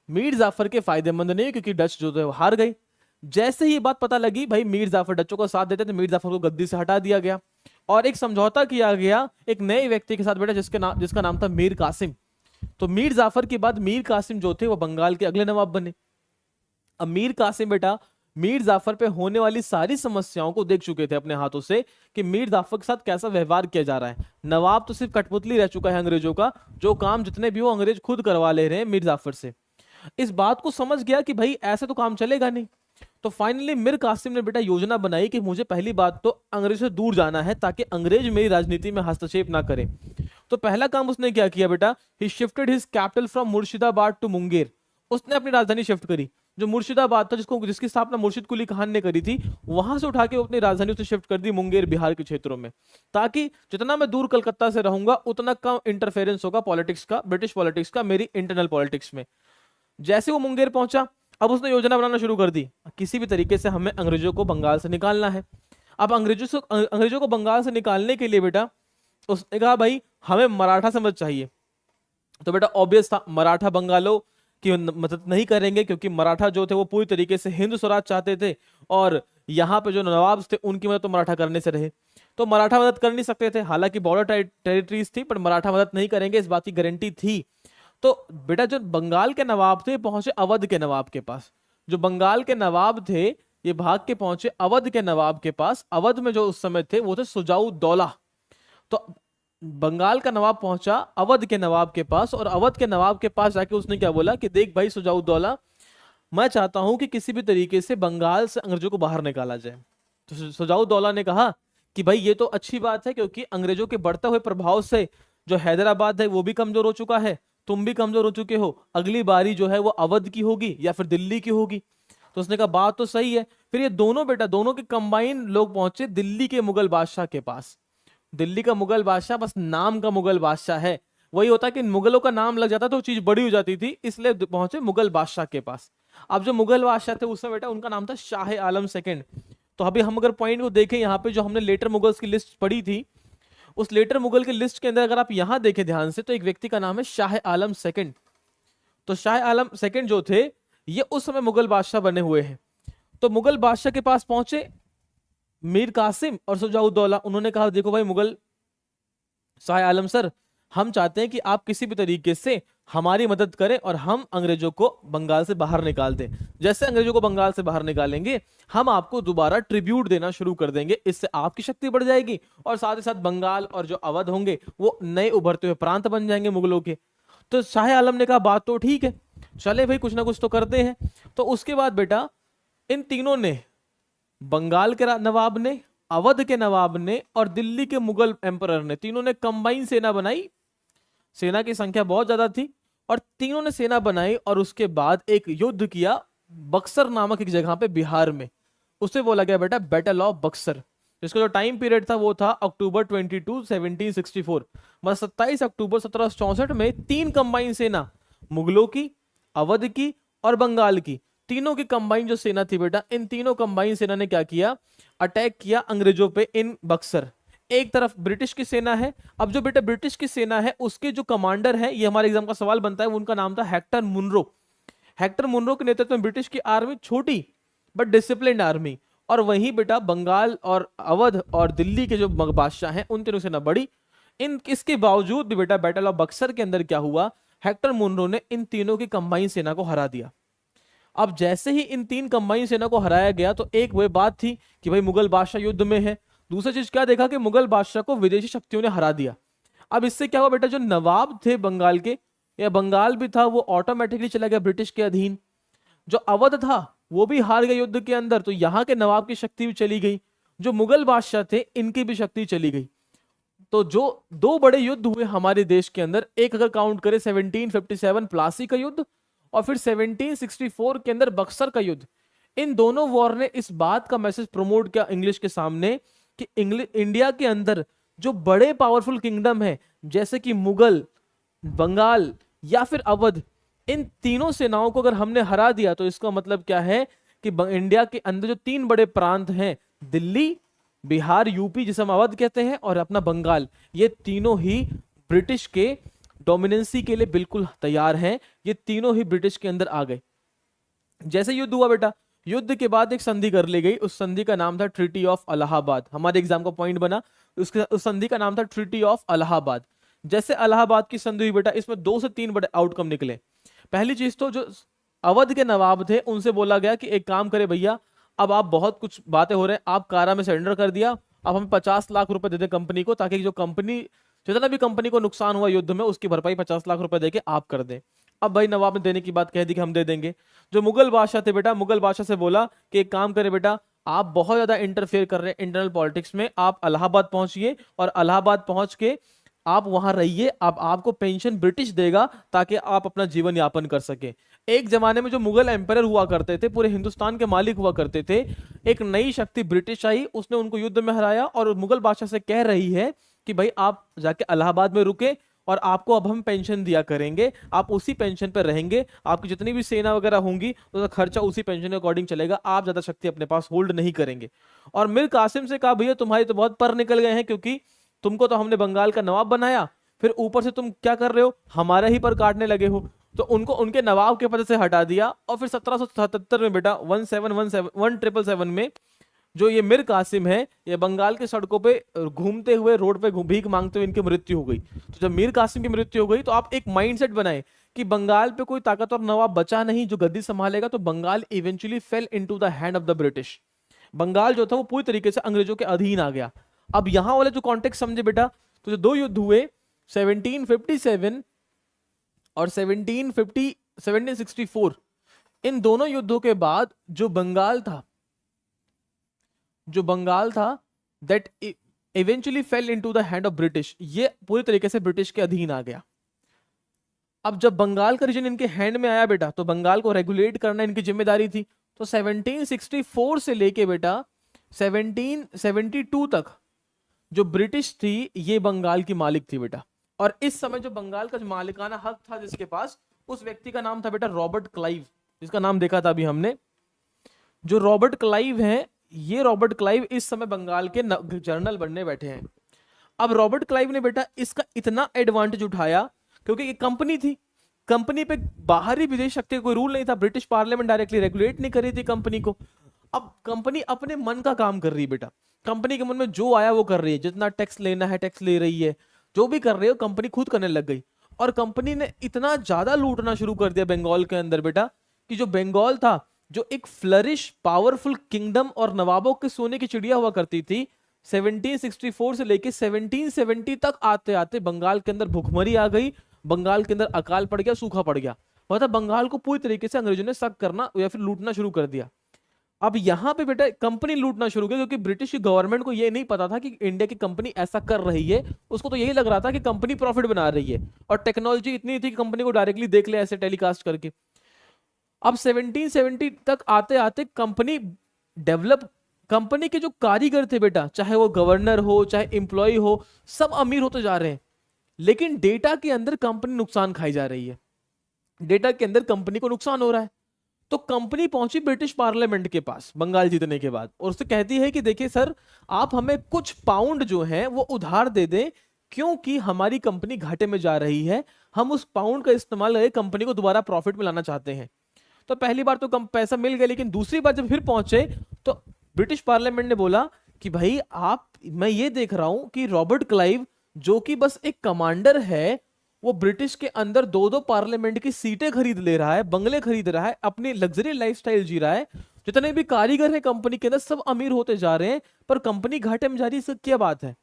मीर जाफर के फायदेमंद नहीं, क्योंकि डच जो थे हार गए। जैसे ही बात पता लगी भाई मीर जाफर डचों का साथ देते थे, मीर जाफर को गद्दी से हटा दिया गया और एक समझौता किया गया एक नए व्यक्ति के साथ बेटा, जिसका नाम था मीर कासिम। तो मीर जाफर के बाद मीर कासिम जो थे वो बंगाल के अगले नवाब बने। अब मीर कासिम बेटा मीर जाफर पे होने वाली सारी समस्याओं को देख चुके थे अपने हाथों से कि मीर जाफर के साथ कैसा व्यवहार किया जा रहा है। नवाब तो सिर्फ कठपुतली रह चुका है अंग्रेजों का, जो काम जितने भी हो अंग्रेज खुद करवा ले रहे हैं मीर जाफर से। इस बात को समझ गया कि भाई ऐसे तो काम चलेगा नहीं। तो फाइनली मीर कासिम ने बेटा योजना बनाई कि मुझे पहली बात तो अंग्रेज से दूर जाना है ताकि अंग्रेज मेरी राजनीति में हस्तक्षेप ना करें। तो पहला काम उसने क्या किया बेटा, he shifted his capital from Murshidabad to Munger. उसने अपनी राजधानी शिफ्ट करी, जो मुर्शिदाबाद था जिसकी स्थापना मुर्शिद कुली खान ने करी थी, वहां से उठा के अपनी राजधानी उसे शिफ्ट कर दी मुंगेर बिहार के क्षेत्रों में, ताकि जितना मैं दूर कलकत्ता से रहूंगा उतना कम इंटरफेरेंस होगा पॉलिटिक्स का, ब्रिटिश पॉलिटिक्स का मेरी इंटरनल पॉलिटिक्स में। जैसे वो मुंगेर पहुंचा अब उसने योजना बनाना शुरू कर दी, किसी भी तरीके से हमें अंग्रेजों को बंगाल से निकालना है। अब अंग्रेजों को बंगाल से निकालने के लिए बेटा उसने कहा भाई हमें मराठा समझ चाहिए। तो बेटा ऑब्वियस था मराठा बंगालों की मदद नहीं करेंगे, क्योंकि मराठा जो थे वो पूरी तरीके से हिंदू स्वराज चाहते थे और यहाँ पे जो नवाब थे उनकी मदद तो मराठा करने से रहे। तो मराठा मदद कर नहीं सकते थे, हालांकि बॉर्डर टेरिटरीज थी, पर मराठा मदद नहीं करेंगे इस बात की गारंटी थी। तो बेटा जो बंगाल के नवाब थे पहुंचे अवध के नवाब के पास। जो बंगाल के नवाब थे ये भाग के पहुंचे अवध के नवाब के पास। अवध में जो उस समय थे वो थे सुजाउद्दौला। तो बंगाल का नवाब पहुंचा अवध के नवाब के पास और अवध के नवाब के पास जाके उसने क्या बोला कि देख भाई सुजाउद्दौला, मैं चाहता हूं कि किसी भी तरीके से बंगाल से अंग्रेजों को बाहर निकाला जाए। तो सुजाउद्दौला ने कहा कि भाई ये तो अच्छी बात है, क्योंकि अंग्रेजों के बढ़ते हुए प्रभाव से जो हैदराबाद है वो भी कमजोर हो चुका है, तुम भी कमजोर हो चुके हो, अगली बारी जो है वो अवध की होगी या फिर दिल्ली की होगी। तो उसने कहा बात तो सही है। फिर ये दोनों बेटा दोनों के कंबाइन लोग पहुंचे दिल्ली के मुगल बादशाह के पास। दिल्ली का मुगल बादशाह बस नाम का मुगल बादशाह है, वही होता कि मुगलों का नाम लग जाता तो चीज बड़ी हो जाती थी, इसलिए पहुंचे मुगल बादशाह के पास। अब जो मुगल बादशाह थे उस समय बेटा उनका नाम था शाह आलम सेकंड। तो अभी हम अगर पॉइंट को देखें यहाँ पे, जो हमने लेटर मुगल्स की लिस्ट पढ़ी थी, उस लेटर मुगल की लिस्ट के अंदर अगर आप यहां देखें ध्यान से, तो एक व्यक्ति का नाम है शाह आलम सेकंड। तो शाह आलम सेकंड जो थे, ये उस समय मुगल बादशाह बने हुए हैं। तो मुगल बादशाह के पास पहुंचे मीर कासिम और सुजाउद्दौला। उन्होंने कहा देखो भाई मुगल शाह आलम सर, हम चाहते हैं कि आप किसी भी तरीके से हमारी मदद करें और हम अंग्रेजों को बंगाल से बाहर निकाल दें। जैसे अंग्रेजों को बंगाल से बाहर निकालेंगे, हम आपको दोबारा ट्रिब्यूट देना शुरू कर देंगे, इससे आपकी शक्ति बढ़ जाएगी और साथ ही साथ बंगाल और जो अवध होंगे वो नए उभरते हुए प्रांत बन जाएंगे मुगलों के। तो शाह आलम ने कहा बात तो ठीक है, चले भाई कुछ ना कुछ तो करते हैं। तो उसके बाद बेटा इन तीनों ने, बंगाल के नवाब ने, अवध के नवाब ने और दिल्ली के मुगल एम्परर ने, तीनों ने कंबाइन सेना बनाई। सेना की संख्या बहुत ज्यादा थी और तीनों ने सेना बनाई और उसके बाद एक युद्ध किया बक्सर नामक एक जगह पे बिहार में। उसे बोला गया बेटा बैटल ऑफ बक्सर, जिसका जो टाइम पीरियड था वो था अक्टूबर 22 1764, मतलब 27 अक्टूबर 1764 में तीन कंबाइन सेना, मुगलों की, अवध की और बंगाल की, तीनों की कंबाइन जो सेना थी बेटा, इन तीनों कंबाइन सेना ने क्या किया, अटैक किया अंग्रेजों पे इन बक्सर। एक तरफ ब्रिटिश की सेना है। अब जो बेटा ब्रिटिश की सेना है उसके जो कमांडर है, ये हमारे एग्जाम का सवाल बनता है, उनका नाम था हेक्टर मुनरो। हेक्टर मुनरो के नेतृत्व में ब्रिटिश की आर्मी, छोटी बट डिसिप्लिन्ड आर्मी, और वहीं बेटा बंगाल और अवध और दिल्ली के जो बादशाह हैं उन तीनों सेना बड़ी। इन इसके बावजूद भी बेटा बैटल ऑफ बक्सर के अंदर क्या हुआ, हेक्टर मुनरो ने इन तीनों की कंबाइन सेना को हरा दिया। अब जैसे ही इन तीन कंबाइन सेना को हराया गया तो एक वो बात थी कि भाई मुगल बादशाह युद्ध में है, दूसरी चीज क्या देखा कि मुगल बादशाह को विदेशी शक्तियों ने हरा दिया। अब इससे क्या हुआ बेटा, जो नवाब थे बंगाल के, या बंगाल भी था, वो ऑटोमेटिकली चला गया ब्रिटिश के अधीन। जो अवध था वो भी हार गया युद्ध के अंदर, तो यहाँ के नवाब की शक्ति भी चली गई। जो मुगल बादशाह थे इनकी भी शक्ति चली गई। तो जो दो बड़े युद्ध हुए हमारे देश के अंदर, एक अगर काउंट करें 1757 प्लासी का युद्ध और फिर 1764 के अंदर बक्सर का युद्ध, इन दोनों वॉर ने इस बात का मैसेज प्रमोट किया इंग्लिश के सामने कि इंडिया के अंदर जो बड़े पावरफुल किंगडम है जैसे कि मुगल, बंगाल या फिर अवध, इन तीनों सेनाओं को अगर हमने हरा दिया तो इसका मतलब क्या है कि इंडिया के अंदर जो तीन बड़े प्रांत हैं, दिल्ली, बिहार, यूपी जिसे हम अवध कहते हैं, और अपना बंगाल, ये तीनों ही ब्रिटिश के डोमिनेंसी के लिए बिल्कुल तैयार हैं। ये तीनों ही ब्रिटिश के अंदर आ गए। जैसे युद्ध हुआ बेटा, युद्ध के बाद एक संधि कर ली गई, उस संधि का नाम था ट्रीटी ऑफ इलाहाबाद। हमारे एग्जाम का पॉइंट बना, उस संधि का नाम था ट्रीटी ऑफ इलाहाबाद। जैसे इलाहाबाद की संधि हुई बेटा, इसमें 2 से 3 बड़े आउटकम निकले। पहली चीज तो जो अवध के नवाब थे उनसे बोला गया कि एक काम करे भैया, अब आप बहुत कुछ बातें हो रहे हैं, आप कारा में सरेंडर कर दिया, अब हम 50 लाख रुपए दे दें कंपनी को, ताकि जो कंपनी, जितना भी कंपनी को नुकसान हुआ युद्ध में उसकी भरपाई 50 लाख रुपए देके आप कर दें। अब भाई नवाब ने देने की बात कह दी कि हम दे देंगे। जो मुगल बादशाह थे बेटा, मुगल बादशाह से बोला कि एक काम करे बेटा, आप बहुत ज्यादा इंटरफेयर कर रहे हैं इंटरनल पॉलिटिक्स में, आप इलाहाबाद पहुंचिए और इलाहाबाद पहुंच के आप वहां रहिए, अब आपको पेंशन ब्रिटिश देगा ताकि आप अपना जीवन यापन कर सके। एक जमाने में जो मुगल एम्पायर हुआ करते थे, पूरे हिंदुस्तान के मालिक हुआ करते थे, एक नई शक्ति ब्रिटिश आई, उसने उनको युद्ध में हराया और मुगल बादशाह से कह रही है कि भाई आप जाके इलाहाबाद में रुके और आपको अब हम पेंशन दिया करेंगे, आप उसी पेंशन पर रहेंगे, आपकी जितनी भी सेना वगैरह होंगी तो खर्चा उसी पेंशन के अकॉर्डिंग चलेगा, आप ज्यादा शक्ति अपने पास होल्ड नहीं करेंगे। और मीर कासिम से कहा भैया तुम्हारी तो बहुत पर निकल गए हैं, क्योंकि तुमको तो हमने बंगाल का नवाब बनाया, फिर ऊपर से तुम क्या कर रहे हो, हमारे ही पर काटने लगे हो। तो उनको उनके नवाब के पद से हटा दिया और फिर 1777 में बेटा 1777 में जो ये मीर कासिम है, ये बंगाल के सड़कों पे घूमते हुए, रोड पे भीख मांगते हुए इनकी मृत्यु हो गई। तो जब मीर कासिम की मृत्यु हो गई तो आप एक माइंडसेट बनाए कि बंगाल पे कोई ताकतवर नवाब बचा नहीं जो गद्दी संभालेगा, तो Bengal eventually fell into the hand of the British. Bengal जो था वो पूरी तरीके से अंग्रेजों के अधीन आ गया। अब यहां वाले जो कॉन्टेक्स्ट समझे बेटा, तो जो दो युद्ध हुए 1757 और 1764, इन दोनों युद्धों के बाद जो बंगाल था that eventually fell into the hand of British, ये पूरी तरीके से ब्रिटिश के अधीन आ गया। अब जब बंगाल का रीजन इनके हैंड में आया बेटा, तो बंगाल को रेगुलेट करना इनकी जिम्मेदारी थी। तो 1764 से लेके बेटा 1772 तक जो ब्रिटिश थी ये बंगाल की मालिक थी बेटा। और इस समय जो बंगाल का जो मालिकाना हक था जिसके पास, उस व्यक्ति का नाम था बेटा रॉबर्ट क्लाइव। जिसका नाम देखा था अभी हमने, जो रॉबर्ट क्लाइव हैं, ये रॉबर्ट क्लाइव इस समय बंगाल के जनरल बनने बैठे हैं। अब रॉबर्ट क्लाइव ने बेटा इसका इतना एडवांटेज उठाया, क्योंकि ये कंपनी थी, कंपनी पे बाहरी विदेश शक्ति का कोई रूल नहीं था, ब्रिटिश पार्लियामेंट डायरेक्टली रेगुलेट नहीं कर रही थी कंपनी को। अब कंपनी अपने मन का काम कर रही है बेटा, कंपनी के मन में जो आया वो कर रही है, जितना टैक्स लेना है टैक्स ले रही है, जो भी कर रही है कंपनी खुद करने लग गई। और कंपनी ने इतना ज्यादा लूटना शुरू कर दिया बंगाल के अंदर बेटा, कि जो बंगाल था, जो एक फ्लरिश पावरफुल किंगडम और नवाबों के सोने की चिड़िया हुआ करती थी, 1764 से लेके 1770 तक आते आते बंगाल के अंदर भूखमरी आ गई, बंगाल के अंदर अकाल पड़ गया, सूखा पड़ गया। मतलब बंगाल को पूरी तरीके से अंग्रेजों ने सक करना या फिर लूटना शुरू कर दिया। अब यहां पे बेटा कंपनी लूटना शुरू की, क्योंकि ब्रिटिश की गवर्नमेंट को ये नहीं पता था कि इंडिया की कंपनी ऐसा कर रही है। उसको तो यही लग रहा था कि कंपनी प्रॉफिट बना रही है, और टेक्नोलॉजी इतनी थी कि कंपनी को डायरेक्टली देख ले ऐसे टेलीकास्ट करके। अब 1770 तक आते आते कंपनी डेवलप, कंपनी के जो कारीगर थे बेटा, चाहे वो गवर्नर हो चाहे एम्प्लॉय हो, सब अमीर होते जा रहे हैं, लेकिन डेटा के अंदर कंपनी नुकसान खाई जा रही है, डेटा के अंदर कंपनी को नुकसान हो रहा है। तो कंपनी पहुंची ब्रिटिश पार्लियामेंट के पास बंगाल जीतने के बाद, और उससे कहती है कि देखिए सर, आप हमें कुछ पाउंड जो है वो उधार दे दें, क्योंकि हमारी कंपनी घाटे में जा रही है, हम उस पाउंड का इस्तेमाल करके कंपनी को दोबारा प्रॉफिट में लाना चाहते हैं। तो पहली बार तो कम पैसा मिल गया, लेकिन दूसरी बार जब फिर पहुंचे तो ब्रिटिश पार्लियामेंट ने बोला कि भाई आप, मैं ये देख रहा हूं कि रॉबर्ट क्लाइव जो कि बस एक कमांडर है, वो ब्रिटिश के अंदर दो दो पार्लियामेंट की सीटें खरीद ले रहा है, बंगले खरीद रहा है, अपनी लग्जरी लाइफस्टाइल जी रहा है, जितने भी कारीगर हैं कंपनी के अंदर सब अमीर होते जा रहे हैं, पर कंपनी घाटे में जा रही है, इसकी क्या बात है।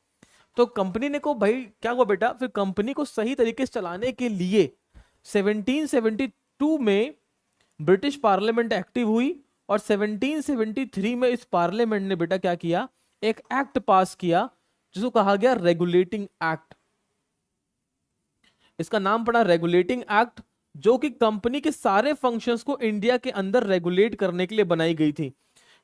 तो कंपनी ने को भाई क्या हुआ बेटा, फिर कंपनी को सही तरीके से चलाने के लिए 1772 में ब्रिटिश पार्लियामेंट एक्टिव हुई, और 1773 में इस पार्लियामेंट ने बेटा क्या किया, एक एक्ट पास किया जिसको कहा गया रेगुलेटिंग एक्ट। इसका नाम पड़ा रेगुलेटिंग एक्ट, जो कि कंपनी के सारे फंक्शंस को इंडिया के अंदर रेगुलेट करने के लिए बनाई गई थी।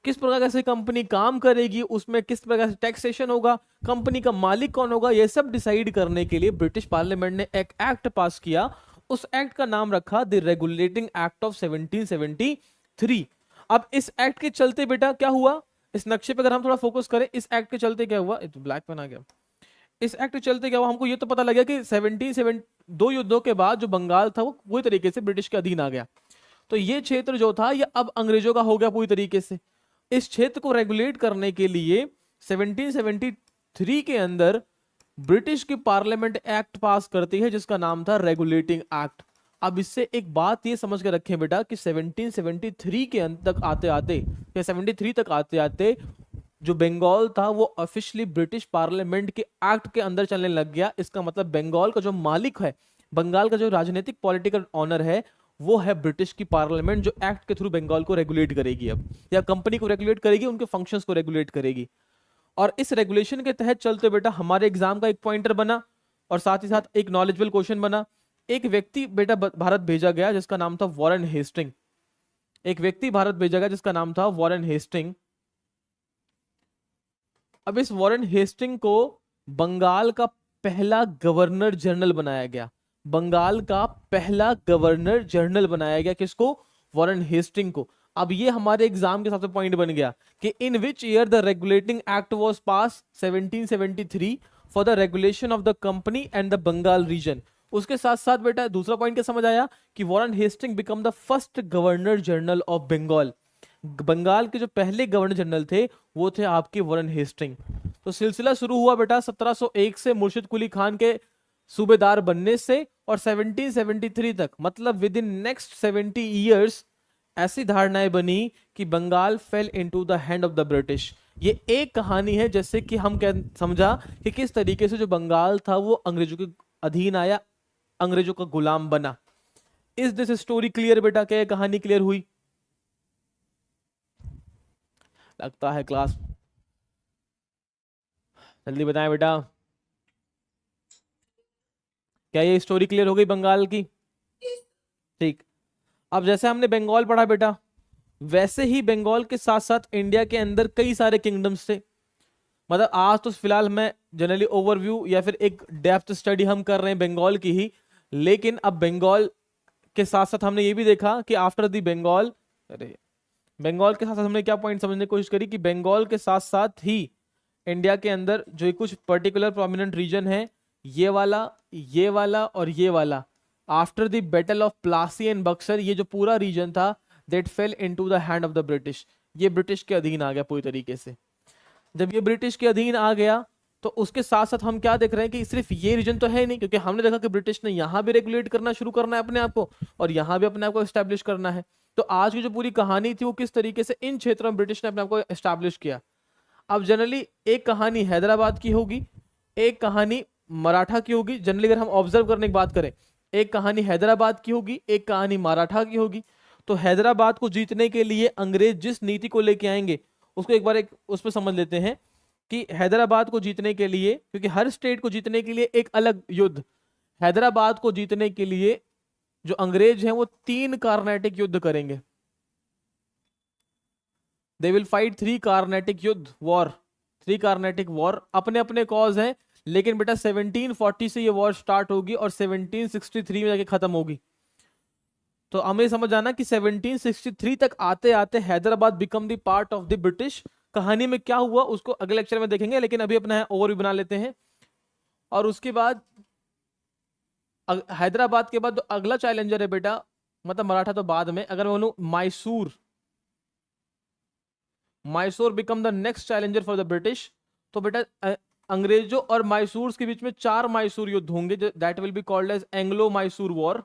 किस प्रकार से कंपनी काम करेगी, उसमें किस प्रकार से टैक्सेशन होगा, कंपनी का मालिक कौन होगा, यह सब डिसाइड करने के लिए ब्रिटिश पार्लियामेंट ने एक एक्ट पास किया। उस एक्ट का नाम रखा द रेगुलेटिंग एक्ट ऑफ 1773। अब इस एक्ट के चलते बेटा क्या हुआ, इस नक्शे पे अगर हम थोड़ा फोकस करें, इस एक्ट के चलते क्या हुआ, तो ब्लैक पेन आ गया, इस एक्ट के चलते क्या हुआ, हमको ये तो पता लगा कि 17 दो युद्धों के बाद जो बंगाल था वो पूरी तरीके से ब्रिटिश के अधीन आ गया। तो ये क्षेत्र जो था ये अब अंग्रेजों का हो गया पूरी तरीके से। इस क्षेत्र को रेगुलेट करने के लिए 1773 के अंदर ब्रिटिश की पार्लियामेंट एक्ट पास करती है, जिसका नाम था रेगुलेटिंग एक्ट। अब इससे एक बात ये समझ के रखें बेटा कि 1773 के अंत तक आते आते या 73 तक आते आते जो बंगाल था वो ऑफिशियली ब्रिटिश पार्लियामेंट के एक्ट के अंदर चलने लग गया। इसका मतलब बंगाल का जो मालिक है, बंगाल का जो राजनीतिक पॉलिटिकल ऑनर है, वो है ब्रिटिश की पार्लियामेंट, जो एक्ट के थ्रू बंगाल को रेगुलेट करेगी अब, या कंपनी को रेगुलेट करेगी, उनके फंक्शंस को रेगुलेट करेगी। और इस रेगुलेशन के तहत चलते बेटा हमारे एग्जाम का एक पॉइंटर बना, और साथ ही साथ एक नॉलेजेबल क्वेश्चन बना। एक व्यक्ति बेटा भारत भेजा गया जिसका नाम था वॉरेन हेस्टिंग। एक व्यक्ति भारत भेजा गया जिसका नाम था वॉरेन हेस्टिंग। अब इस वॉरेन हेस्टिंग को बंगाल का पहला गवर्नर जनरल बनाया गया। बंगाल का पहला गवर्नर जनरल बनाया गया किसको, वॉरेन हेस्टिंग को। अब ये हमारे एग्जाम के सबसे पॉइंट बन गया कि in which year the regulating act was pass, 1773 for the regulation of the company and the Bengal region. उसके साथ साथ बेटा दूसरा पॉइंट क्या समझ आया कि Warren Hasting become the first governor general of Bengal. Bengal के जो पहले गवर्नर जनरल थे वो थे आपके वॉरेन हेस्टिंग। तो सिलसिला शुरू हुआ बेटा 1701 से मुर्शिद कुली खान के सूबेदार बनने से, और 1773 तक, मतलब विद इन नेक्स्ट 70 ईयर्स ऐसी धारणाएं बनी कि Bengal fell into the hand of the British. ये एक कहानी है जैसे कि हम समझा कि किस तरीके से जो बंगाल था वो अंग्रेजों के अधीन आया, अंग्रेजों का गुलाम बना। इज दिस स्टोरी क्लियर बेटा, क्या ये कहानी क्लियर हुई? लगता है क्लास, जल्दी बताएं बेटा, क्या ये स्टोरी क्लियर हो गई बंगाल की? ठीक। अब जैसे हमने बंगाल पढ़ा बेटा, वैसे ही बंगाल के साथ साथ इंडिया के अंदर कई सारे किंगडम्स थे। मतलब आज तो फिलहाल मैं जनरली ओवरव्यू या फिर एक डेप्थ स्टडी हम कर रहे हैं बंगाल की ही, लेकिन अब बंगाल के साथ साथ हमने ये भी देखा कि आफ्टर द बंगाल, अरे बंगाल के साथ साथ हमने क्या पॉइंट समझने की कोशिश करी कि बंगाल के साथ साथ ही इंडिया के अंदर जो कुछ पर्टिकुलर प्रोमिनेंट रीजन है, ये वाला और ये वाला, after the battle of Plassey and Buxar, ये जो पूरा रीजन था that fell into the hand of the British, ये ब्रिटिश के अधीन आ गया पूरी तरीके से। जब ये ब्रिटिश के अधीन आ गया तो उसके साथ साथ हम क्या देख रहे हैं कि सिर्फ ये रीजन तो है नहीं, क्योंकि हमने देखा कि ब्रिटिश ने यहाँ भी रेगुलेट करना शुरू करना है अपने आप को और यहाँ भी अपने आप को एस्टैब्लिश करना है। तो आज की जो पूरी कहानी थी वो किस तरीके से इन क्षेत्रों में ब्रिटिश ने अपने आप को एस्टैब्लिश किया। अब जनरली एक कहानी हैदराबाद की होगी, एक कहानी मराठा की होगी। जनरली अगर हम ऑब्जर्व करने की बात करें, एक कहानी हैदराबाद की होगी, एक कहानी मराठा की होगी। तो हैदराबाद को जीतने के लिए अंग्रेज जिस नीति को लेके आएंगे उसको एक बार एक उस पर समझ लेते हैं कि हैदराबाद को जीतने के लिए, क्योंकि हर स्टेट को जीतने के लिए एक अलग युद्ध, हैदराबाद को जीतने के लिए जो अंग्रेज हैं वो 3 कार्नेटिक युद्ध करेंगे। दे विल फाइट 3 कार्नेटिक युद्ध, वॉर, 3 कार्नेटिक वॉर। अपने अपने कॉज हैं, लेकिन बेटा 1740 से ये वॉर स्टार्ट होगी और 1763 में जाके खत्म होगी। तो हमें समझ आना कि 1763 तक आते आते Hyderabad become the part of the British. कहानी में क्या हुआ उसको अगले लेक्चर में देखेंगे, लेकिन अभी अपना ओवरव्यू बना लेते हैं। और उसके बाद हैदराबाद के बाद जो अगला चैलेंजर है बेटा, मतलब मराठा तो बाद में, अगर मैं बोलूं Mysore, Mysore become the next challenger for the British. तो बेटा अंग्रेजों और मैसूर के बीच में 4 मैसूर युद्ध होंगे, that will be called as Anglo Mysore war.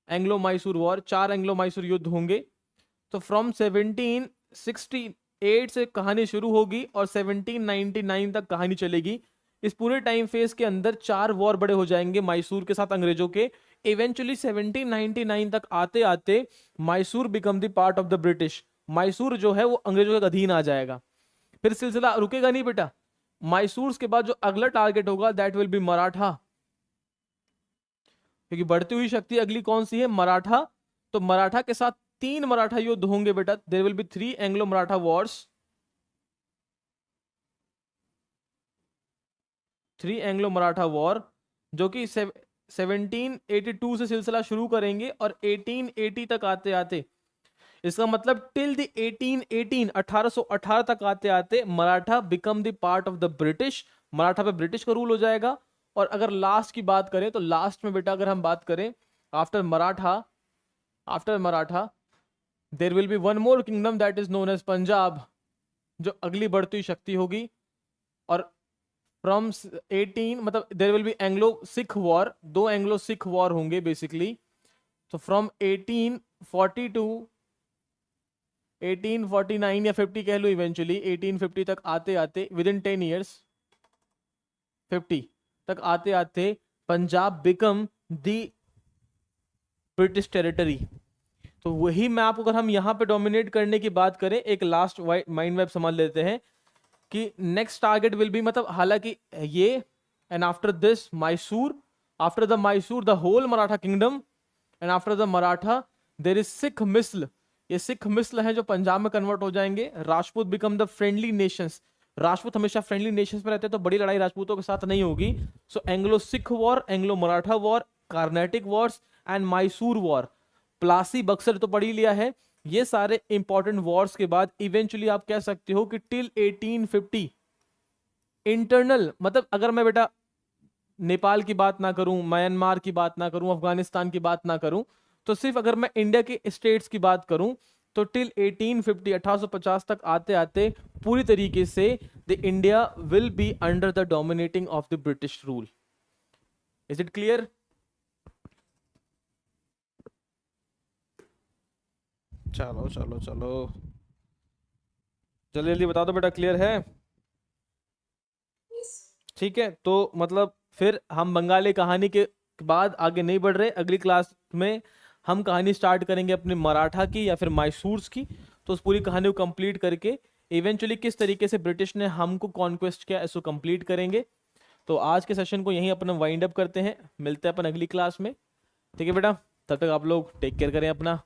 Anglo Mysore war, 4 Anglo Mysore युद्ध होंगे। तो फ्रॉम 1768 से कहानी शुरू होगी और 1799 तक कहानी चलेगी। इस पूरे टाइम फेज के अंदर 4 वॉर बड़े हो जाएंगे मैसूर के साथ अंग्रेजों के। इवेंचुअली 1799 तक आते आते Mysore become the part of the British. Mysore जो है वो अंग्रेजों के अधीन आ जाएगा। फिर सिलसिला रुकेगा नहीं बेटा, मैसूर के बाद जो अगला टारगेट होगा दैट विल बी मराठा, क्योंकि बढ़ती हुई शक्ति अगली कौन सी है, मराठा। तो मराठा के साथ 3 मराठा युद्ध होंगे बेटा, there will be 3 Anglo Maratha wars, 3 Anglo Maratha war, जो कि 1782 से सिलसिला शुरू करेंगे और 1880 तक आते आते, इसका मतलब टिल द 1818 तक आते आते Maratha become the part of the British. Maratha पे ब्रिटिश का रूल हो जाएगा। और अगर लास्ट की बात करें तो लास्ट में बेटा अगर हम बात करें after Maratha there will be one more kingdom that is known as Punjab, जो अगली बढ़ती हुई शक्ति होगी। और फ्रॉम 18 मतलब there will be Anglo Sikh war, 2 Anglo Sikh war होंगे बेसिकली। तो फ्रॉम 1849 या 50 कह लो, इवेंचुअली 1850 तक आते आते विद इन 10 ईयर्स 50 तक आते आते Punjab become the British territory. तो वही मैप अगर हम यहाँ पे डोमिनेट करने की बात करें, एक लास्ट माइंड मैप समझ लेते हैं कि नेक्स्ट टारगेट विल बी, मतलब हालांकि ये and after this Mysore, after the Mysore the whole Maratha kingdom and after the Maratha there is Sikh misl. ये सिख मिस्ल हैं जो पंजाब में कन्वर्ट हो जाएंगे। Rajput become the friendly Nations, Rajput हमेशा फ्रेंडली नेशंस में रहते हैं तो बड़ी लड़ाई राजपूतों के साथ नहीं होगी। So Anglo Sikh war, Anglo Maratha war, Carnatic wars and Mysore war. Plassey Buxar तो पढ़ ही लिया है। ये सारे इंपॉर्टेंट वॉर्स के बाद इवेंचुअली आप कह सकते हो कि टिल 1850 इंटरनल, मतलब अगर मैं बेटा नेपाल की बात ना करूं, म्यांमार की बात ना करूं, अफगानिस्तान की बात ना करूं, तो सिर्फ अगर मैं इंडिया के स्टेट्स की बात करूं तो टिल 1850 तक आते आते पूरी तरीके से the India will be under the dominating of the British rule. Is it clear? चलो चलो चलो जल्दी जल्दी बता दो बेटा, क्लियर है? ठीक है, तो मतलब फिर हम बंगाली कहानी के बाद आगे नहीं बढ़ रहे। अगली क्लास में हम कहानी स्टार्ट करेंगे अपने मराठा की या फिर मैसूर की। तो उस पूरी कहानी को कंप्लीट करके इवेंचुअली किस तरीके से ब्रिटिश ने हमको कॉन्क्वेस्ट किया इसको कंप्लीट करेंगे। तो आज के सेशन को यहीं अपना वाइंड अप करते हैं, मिलते हैं अपन अगली क्लास में। ठीक है बेटा, तब तक आप लोग टेक केयर करें अपना।